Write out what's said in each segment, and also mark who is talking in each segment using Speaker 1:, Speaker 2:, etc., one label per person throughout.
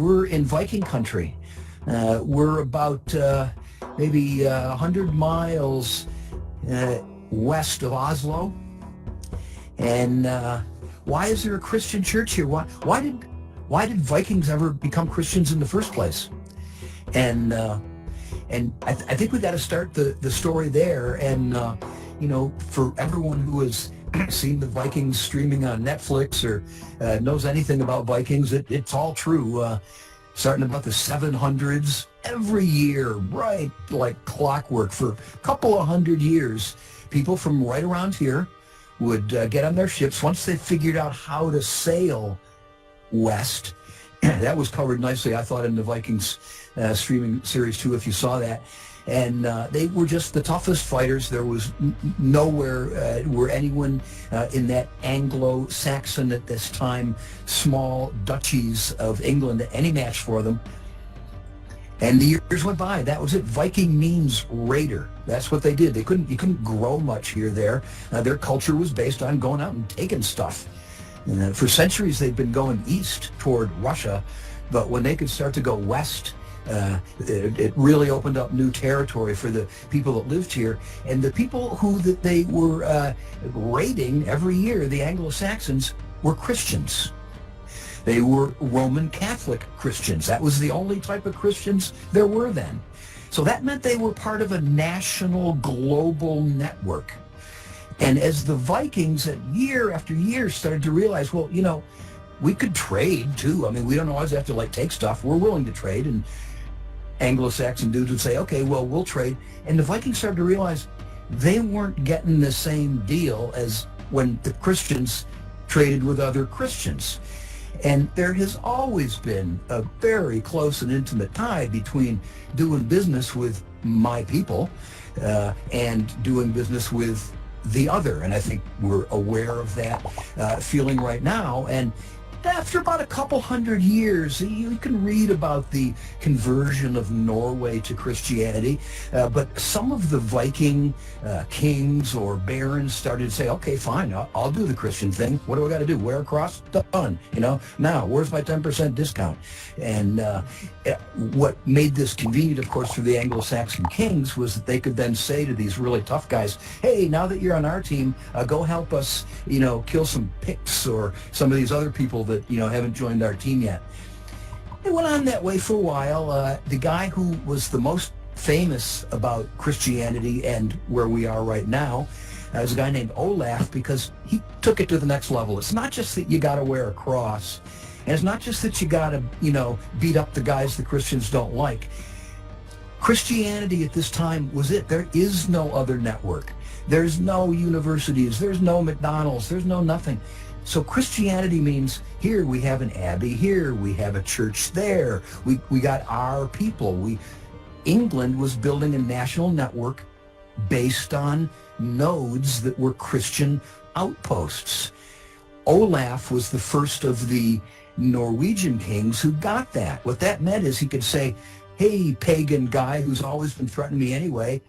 Speaker 1: we're in Viking country. We're about maybe 100 miles west of Oslo. And why is there a Christian church here? Why did Vikings ever become Christians in the first place? And I think we got to start the story there. And for everyone who has seen the Vikings streaming on Netflix or knows anything about Vikings, it's all true. Starting about the 700s, every year, right like clockwork, for a couple of hundred years, people from right around here would get on their ships once they figured out how to sail west. That was covered nicely, I thought, in the Vikings streaming series too, if you saw that. And they were just the toughest fighters. There was nowhere where anyone in that Anglo-Saxon, at this time, small duchies of England, any match for them. And the years went by. That was it. Viking means raider. That's what they did. You couldn't grow much here. Their culture was based on going out and taking stuff. And for centuries, they'd been going east toward Russia, but when they could start to go west, it really opened up new territory for the people that lived here. And the people who that they were raiding every year, the Anglo-Saxons, were Christians. They were Roman Catholic Christians. That was the only type of Christians there were then. So that meant they were part of a national, global network. And as the Vikings, year after year, started to realize, well, we could trade too. I mean, we don't always have to take stuff. We're willing to trade. And Anglo-Saxon dudes would say, okay, well, we'll trade. And the Vikings started to realize they weren't getting the same deal as when the Christians traded with other Christians. And there has always been a very close and intimate tie between doing business with my people and doing business with the other. And I think we're aware of that feeling right now. And after about a couple hundred years, you can read about the conversion of Norway to Christianity, but some of the Viking kings or barons started to say, okay, fine, I'll do the Christian thing. What do I got to do? Wear a cross? Done. Now, where's my 10% discount? And what made this convenient, of course, for the Anglo-Saxon kings was that they could then say to these really tough guys, hey, now that you're on our team, go help us, kill some Picts or some of these other people that haven't joined our team yet. It went on that way for a while. The guy who was the most famous about Christianity and where we are right now is a guy named Olaf, because he took it to the next level. It's not just that you got to wear a cross, and it's not just that you got to beat up the guys the Christians don't like. Christianity at this time was it. There is no other network. There's no universities. There's no McDonald's. There's no nothing. So Christianity means here we have an abbey, here we have a church there. We got our people. England was building a national network based on nodes that were Christian outposts. Olaf was the first of the Norwegian kings who got that. What that meant is he could say, hey, pagan guy who's always been threatening me anyway,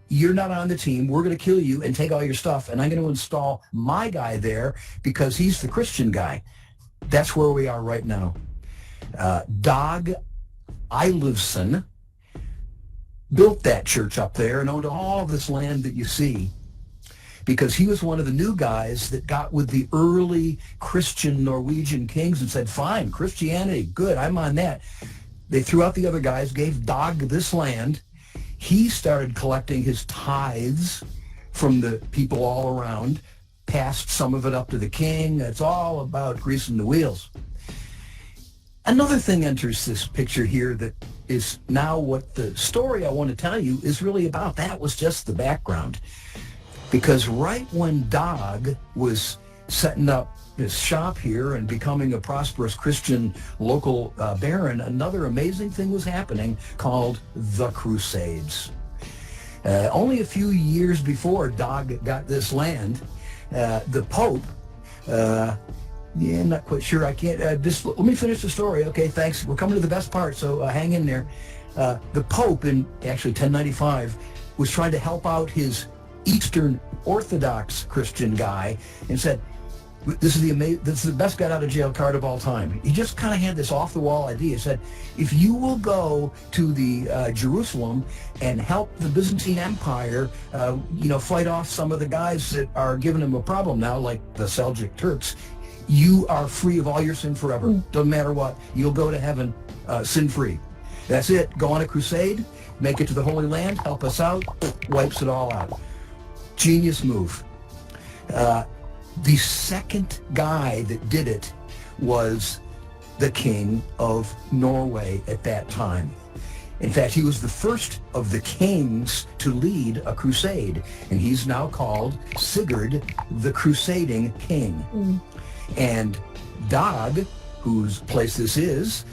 Speaker 1: you're not on the team, we're going to kill you and take all your stuff, and I'm going to install my guy there because he's the Christian guy. That's where we are right now. Dag Eilifson built that church up there and owned all this land that you see because he was one of the new guys that got with the early Christian Norwegian kings and said, fine, Christianity, good, I'm on that. They threw out the other guys, gave Dag this land. He started collecting his tithes from the people all around, passed some of it up to the king. It's all about greasing the wheels. Another thing enters this picture here that is now what the story I want to tell you is really about. That was just the background. Because right when Dag was setting up his shop here and becoming a prosperous Christian local baron, another amazing thing was happening called the Crusades. Only a few years before Dag got this land, the Pope, I'm not quite sure, I can't, just let me finish the story, okay, thanks, we're coming to the best part, so hang in there. The Pope, in actually 1095, was trying to help out his Eastern Orthodox Christian guy and said, This is the best got out of jail card of all time. He just kind of had this off the wall idea. He said, if you will go to the Jerusalem and help the Byzantine Empire, fight off some of the guys that are giving him a problem now, like the Seljuk Turks, you are free of all your sin forever. Doesn't matter what. You'll go to heaven sin-free. That's it. Go on a crusade, make it to the Holy Land, help us out, wipes it all out. Genius move. The second guy that did it was the King of Norway at that time. In fact, he was the first of the kings to lead a crusade, and he's now called Sigurd the Crusading King. And Dag, whose place this is,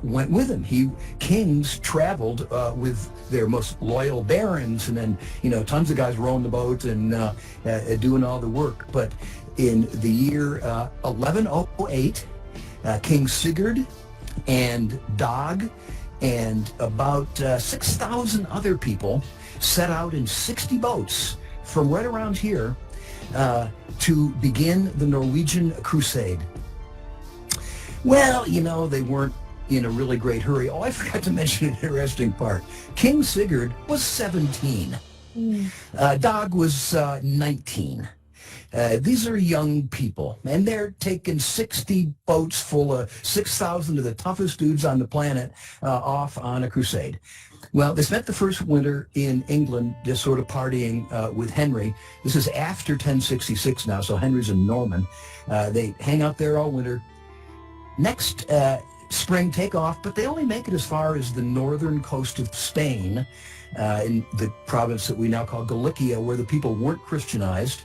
Speaker 1: went with him. Kings traveled with their most loyal barons, and then tons of guys rowing the boat and doing all the work. But in the year 1108, King Sigurd and Dag and about 6,000 other people set out in 60 boats from right around here to begin the Norwegian crusade. Well, they weren't in a really great hurry. Oh, I forgot to mention an interesting part. King Sigurd was 17. Dag was 19. These are young people, and they're taking 60 boats full of 6,000 of the toughest dudes on the planet off on a crusade. Well, they spent the first winter in England just sort of partying with Henry. This is after 1066 now, so Henry's a Norman. They hang out there all winter. Next spring take off, but they only make it as far as the northern coast of Spain, in the province that we now call Galicia, where the people weren't Christianized.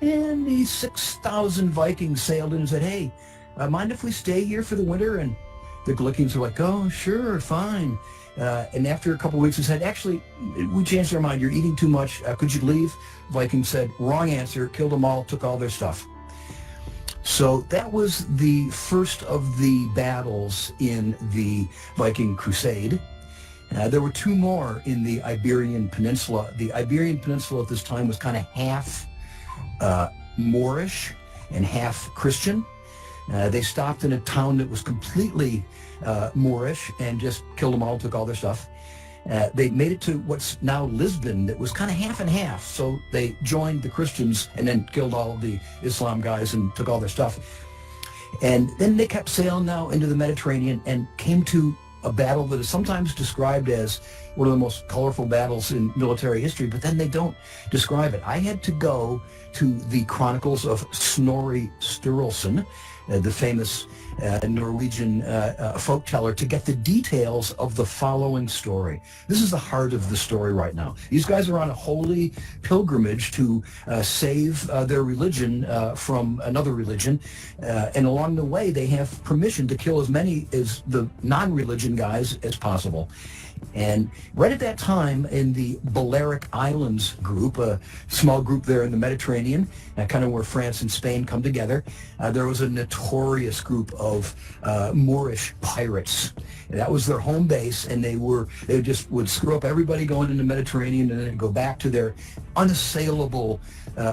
Speaker 1: And these 6,000 Vikings sailed in and said, hey, mind if we stay here for the winter? And the Galicians were like, oh, sure, fine. And after a couple of weeks, they said, actually, we changed our mind. You're eating too much. Could you leave? Vikings said, wrong answer, killed them all, took all their stuff. So that was the first of the battles in the Viking Crusade. There were two more in the Iberian Peninsula. The Iberian Peninsula at this time was kind of half Moorish and half Christian. They stopped in a town that was completely Moorish and just killed them all, took all their stuff. They made it to what's now Lisbon that was kind of half and half. So they joined the Christians and then killed all of the Islam guys and took all their stuff. And then they kept sailing now into the Mediterranean and came to a battle that is sometimes described as one of the most colorful battles in military history, but then they don't describe it. I had to go to the Chronicles of Snorri Sturluson, the famous Norwegian folk teller, to get the details of the following story. This is the heart of the story right now. These guys are on a holy pilgrimage to save their religion from another religion, and along the way they have permission to kill as many as the non-religion guys as possible. And right at that time, in the Balearic Islands group, a small group there in the Mediterranean, kind of where France and Spain come together, there was a notorious group of Moorish pirates. And that was their home base, and they just would screw up everybody going in the Mediterranean and then go back to their unassailable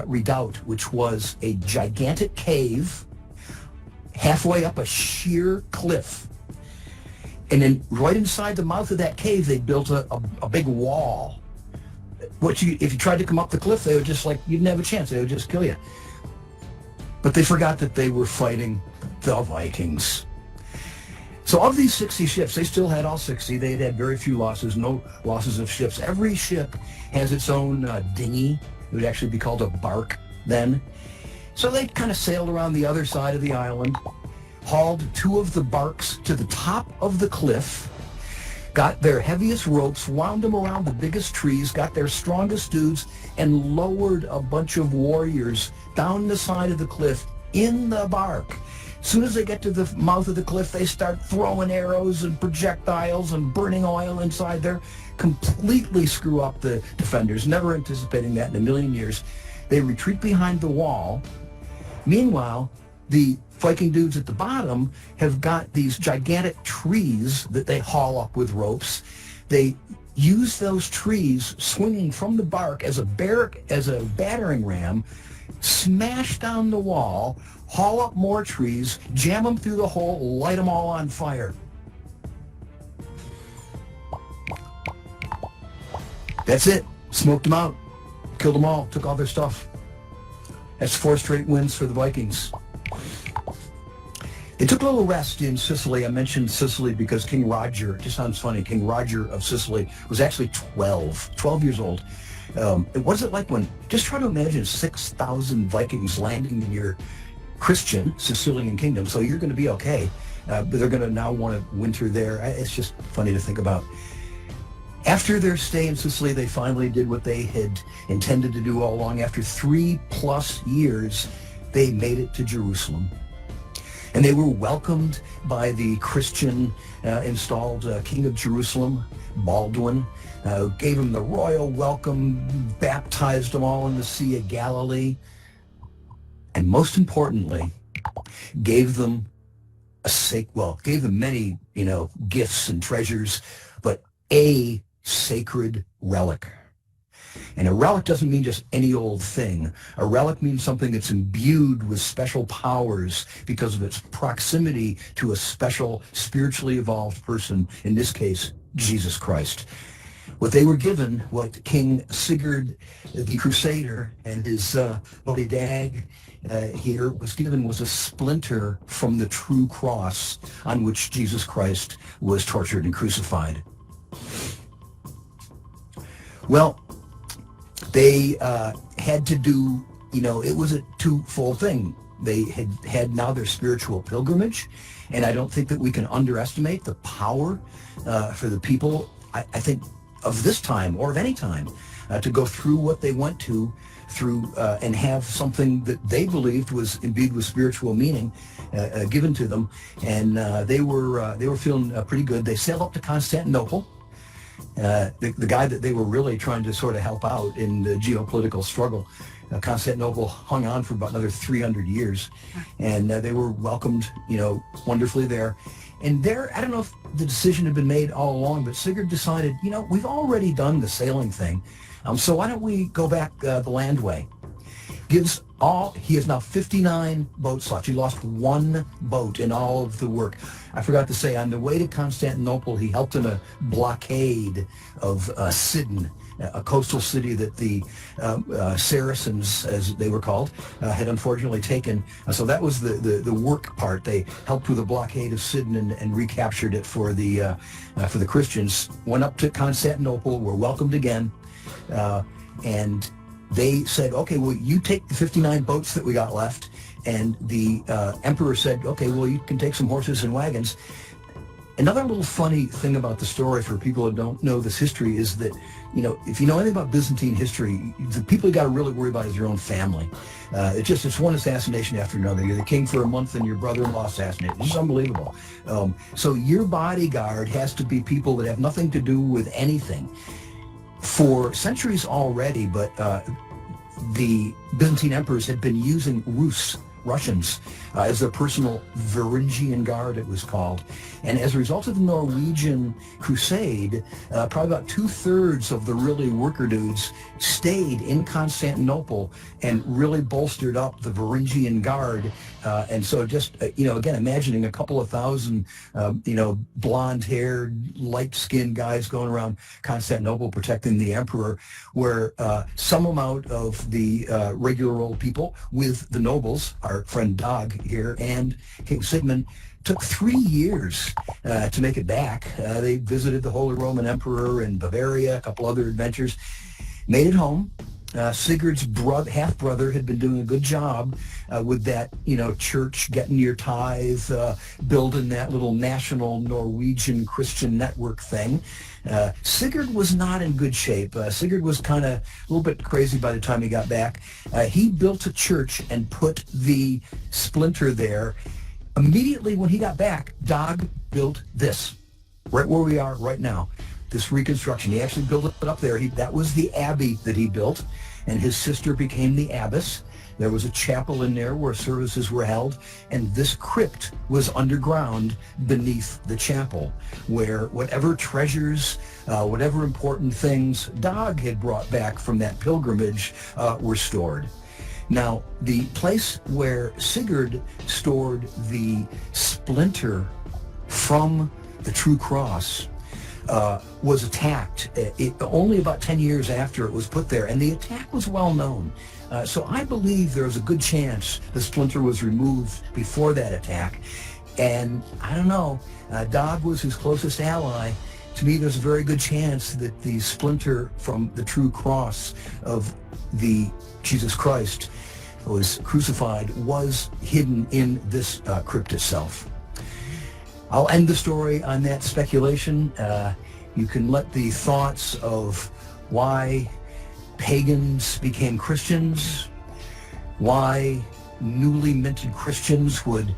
Speaker 1: redoubt, which was a gigantic cave halfway up a sheer cliff. And then right inside the mouth of that cave, they built a big wall. If you tried to come up the cliff, they would just you didn't have a chance. They would just kill you. But they forgot that they were fighting the Vikings. So of these 60 ships, they still had all 60. They had very few losses, no losses of ships. Every ship has its own dinghy. It would actually be called a bark then. So they kind of sailed around the other side of the island, hauled two of the barks to the top of the cliff, got their heaviest ropes, wound them around the biggest trees, got their strongest dudes, and lowered a bunch of warriors down the side of the cliff in the bark. As soon as they get to the mouth of the cliff, they start throwing arrows and projectiles and burning oil inside there, completely screw up the defenders, never anticipating that in a million years. They retreat behind the wall. Meanwhile, the Viking dudes at the bottom have got these gigantic trees that they haul up with ropes. They use those trees swinging from the bark as a battering ram smash down the wall, haul up more trees, jam them through the hole, light them all on fire. That's it. Smoked them out. Killed them all. Took all their stuff. That's 4 straight wins for the Vikings. They took a little rest in Sicily. I mentioned Sicily because King Roger, it just sounds funny, King Roger of Sicily was actually 12 years old. What is it like when, just try to imagine 6,000 Vikings landing in your Christian Sicilian kingdom, so you're going to be okay, but they're going to now want to winter there. It's just funny to think about. After their stay in Sicily, they finally did what they had intended to do all along. After 3+ years, they made it to Jerusalem. And they were welcomed by the Christian installed king of Jerusalem, Baldwin, gave them the royal welcome, baptized them all in the Sea of Galilee, and most importantly, gave them gave them many, gifts and treasures, but a sacred relic. And a relic doesn't mean just any old thing. A relic means something that's imbued with special powers because of its proximity to a special spiritually evolved person, in this case, Jesus Christ. What they were given, what King Sigurd the Crusader and his buddy Dag here was given, was a splinter from the true cross on which Jesus Christ was tortured and crucified. Well, they had to do, it was a twofold thing. They had now their spiritual pilgrimage, and I don't think that we can underestimate the power for the people, I think, of this time or of any time to go through what they went through and have something that they believed was imbued with spiritual meaning given to them, and they were feeling pretty good. They sailed up to Constantinople. The guy that they were really trying to sort of help out in the geopolitical struggle. Constantinople hung on for about another 300 years, and they were welcomed, wonderfully there. And there, I don't know if the decision had been made all along, but Sigurd decided, we've already done the sailing thing, so why don't we go back the land way? He has now 59 boats left. He lost 1 boat in all of the work. I forgot to say, on the way to Constantinople, he helped in a blockade of Sidon, a coastal city that the Saracens, as they were called, had unfortunately taken. So that was the work part. They helped with a blockade of Sidon and recaptured it for the Christians. Went up to Constantinople, were welcomed again, and they said, okay, well, you take the 59 boats that we got left. And the emperor said, okay, well, you can take some horses and wagons. Another little funny thing about the story for people who don't know this history is that, if you know anything about Byzantine history, the people you got to really worry about is your own family. It's one assassination after another. You're the king for a month and your brother-in-law assassinated. It's unbelievable. So your bodyguard has to be people that have nothing to do with anything. For centuries already, but the Byzantine emperors had been using Russians as their personal Varangian Guard, it was called. And as a result of the Norwegian crusade, probably about 2/3 of the really worker dudes stayed in Constantinople and really bolstered up the Varangian Guard. And so just, again, imagining a couple of thousand, blonde-haired, light-skinned guys going around Constantinople protecting the emperor, where some amount of the regular old people with the nobles, our friend Dag here, and King Sigmund, took 3 years to make it back. They visited the Holy Roman Emperor in Bavaria, a couple other adventures, made it home. Sigurd's half-brother had been doing a good job with that, church, getting your tithe, building that little national Norwegian Christian network thing. Sigurd was not in good shape. Sigurd was kind of a little bit crazy by the time he got back. He built a church and put the splinter there. Immediately when he got back, Dag built this, right where we are right now. This reconstruction. He actually built it up there. That was the abbey that he built, and his sister became the abbess. There was a chapel in there where services were held, and this crypt was underground beneath the chapel, where whatever treasures, whatever important things Dag had brought back from that pilgrimage were stored. Now, the place where Sigurd stored the splinter from the true cross was attacked only about 10 years after it was put there, and the attack was well known. So I believe there's a good chance the splinter was removed before that attack. And I don't know, Dag was his closest ally. To me, there's a very good chance that the splinter from the true cross of the Jesus Christ who was crucified was hidden in this crypt itself. I'll end the story on that speculation. You can let the thoughts of why pagans became Christians, why newly minted Christians would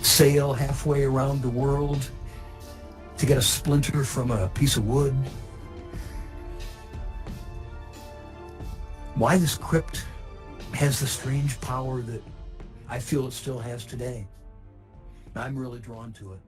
Speaker 1: sail halfway around the world to get a splinter from a piece of wood, why this crypt has the strange power that I feel it still has today. I'm really drawn to it.